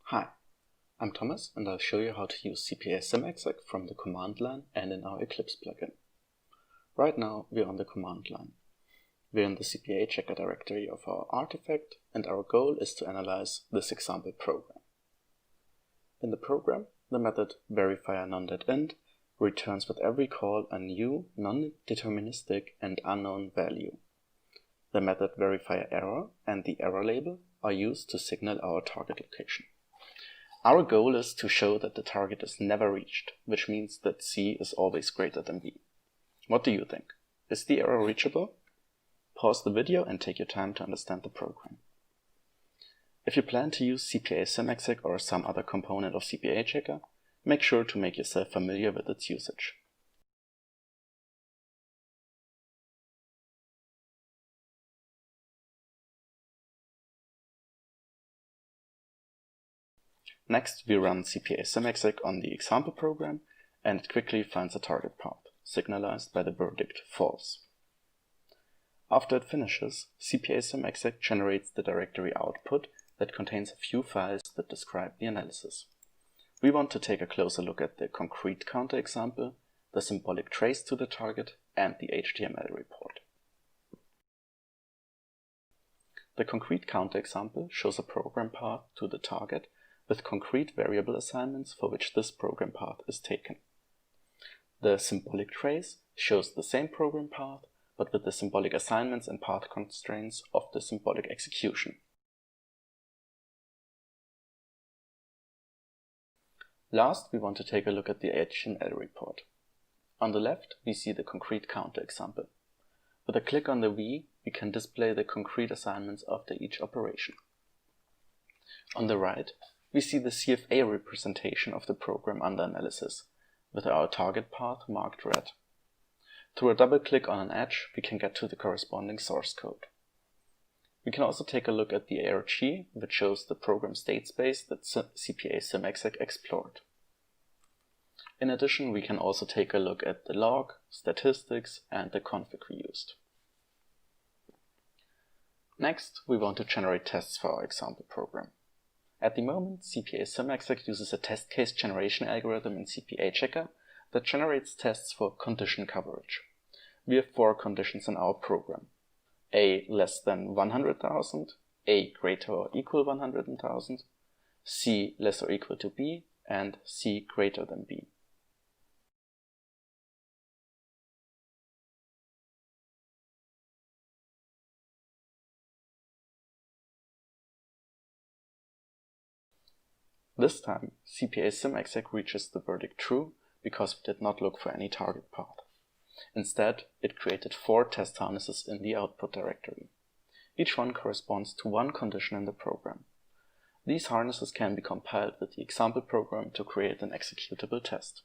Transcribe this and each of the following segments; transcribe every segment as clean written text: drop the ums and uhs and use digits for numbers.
Hi, I'm Thomas and I'll show you how to use CPA-SymExec from the command line and in our Eclipse plugin. Right now we're on the command line. We're in the CPAchecker directory of our artifact and our goal is to analyze this example program. In the program, the method verifierNone.int returns with every call a new, non-deterministic and unknown value. The method verifierError and the error label are used to signal our target location. Our goal is to show that the target is never reached, which means that C is always greater than B. What do you think? Is the error reachable? Pause the video and take your time to understand the program. If you plan to use CPA-SymExec or some other component of CPAchecker, make sure to make yourself familiar with its usage. Next, we run CPA-SymExec on the example program and it quickly finds a target path, signalized by the verdict false. After it finishes, CPA-SymExec generates the directory output that contains a few files that describe the analysis. We want to take a closer look at the concrete counterexample, the symbolic trace to the target, and the HTML report. The concrete counterexample shows a program path to the target with concrete variable assignments for which this program path is taken. The symbolic trace shows the same program path, but with the symbolic assignments and path constraints of the symbolic execution. Last, we want to take a look at the HTML report. On the left, we see the concrete counterexample. With a click on the V, we can display the concrete assignments after each operation. On the right, we see the CFA representation of the program under analysis, with our target path marked red. Through a double click on an edge, we can get to the corresponding source code. We can also take a look at the ARG, which shows the program state space that CPA-SymExec explored. In addition, we can also take a look at the log, statistics, and the config we used. Next, we want to generate tests for our example program. At the moment, CPA-SymExec uses a test case generation algorithm in CPAchecker that generates tests for condition coverage. We have 4 conditions in our program: A less than 100,000, A greater or equal 100,000, C less or equal to B, and C greater than B. This time, CPA-SymExec reaches the verdict true because we did not look for any target path. Instead, it created 4 test harnesses in the output directory. Each one corresponds to one condition in the program. These harnesses can be compiled with the example program to create an executable test.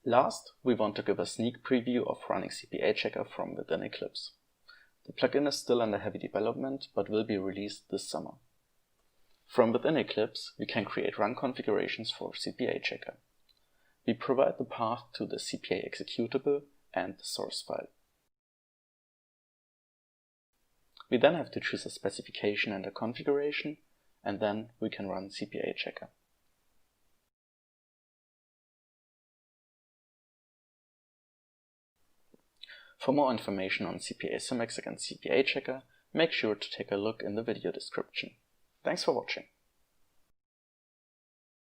Last, we want to give a sneak preview of running CPAchecker from within Eclipse. The plugin is still under heavy development but will be released this summer. From within Eclipse, we can create run configurations for CPAchecker. We provide the path to the CPA executable and the source file. We then have to choose a specification and a configuration, and then we can run CPAchecker. For more information on CPA-SymExec and CPAchecker, make sure to take a look in the video description. Thanks for watching.